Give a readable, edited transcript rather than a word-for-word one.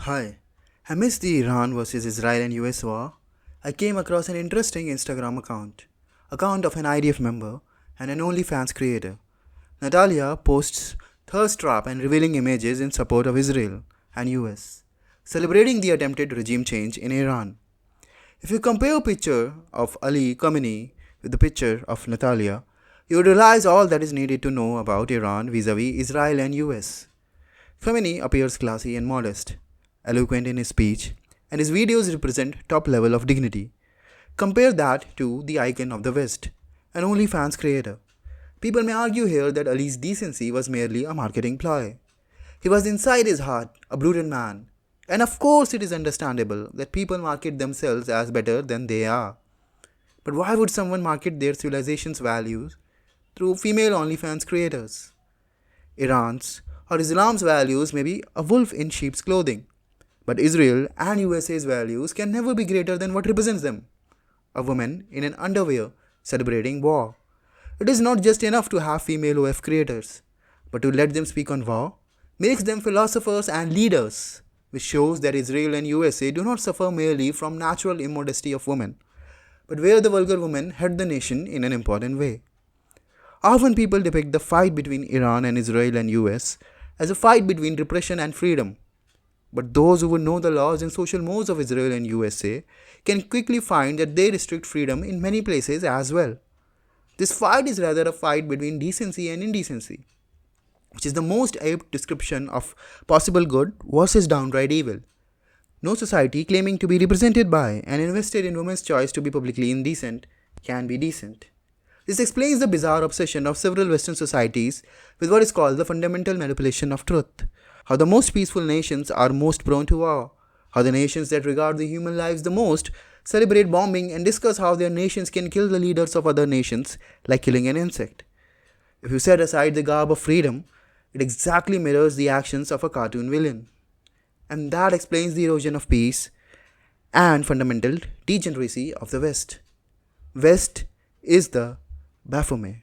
Hi, amidst the Iran versus Israel and US war, I came across an interesting Instagram account of an IDF member and an OnlyFans creator. Natalia posts thirst trap and revealing images in support of Israel and US, celebrating the attempted regime change in Iran. If you compare a picture of Ali Khamenei with the picture of Natalia, you would realize all that is needed to know about Iran vis-a-vis Israel and US. Khamenei appears classy and modest, eloquent in his speech, and his videos represent top level of dignity. Compare that to the icon of the West, an OnlyFans creator. People may argue here that Ali's decency was merely a marketing ploy. He was inside his heart a brutal man, and of course it is understandable that people market themselves as better than they are. But why would someone market their civilization's values through female OnlyFans creators? Iran's or Islam's values may be a wolf in sheep's clothing, but Israel and USA's values can never be greater than what represents them: a woman in an underwear celebrating war. It is not just enough to have female OF creators, but to let them speak on war makes them philosophers and leaders, which shows that Israel and USA do not suffer merely from natural immodesty of women, but where the vulgar woman head the nation in an important way. Often people depict the fight between Iran and Israel and US as a fight between repression and freedom. But those who would know the laws and social mores of Israel and USA can quickly find that they restrict freedom in many places as well. This fight is rather a fight between decency and indecency, which is the most apt description of possible good versus downright evil. No society claiming to be represented by and invested in women's choice to be publicly indecent can be decent. This explains the bizarre obsession of several Western societies with what is called the fundamental manipulation of truth. How the most peaceful nations are most prone to war. How the nations that regard the human lives the most celebrate bombing and discuss how their nations can kill the leaders of other nations like killing an insect. If you set aside the garb of freedom, it exactly mirrors the actions of a cartoon villain. And that explains the erosion of peace and fundamental degeneracy of the West. West is the Baphomet.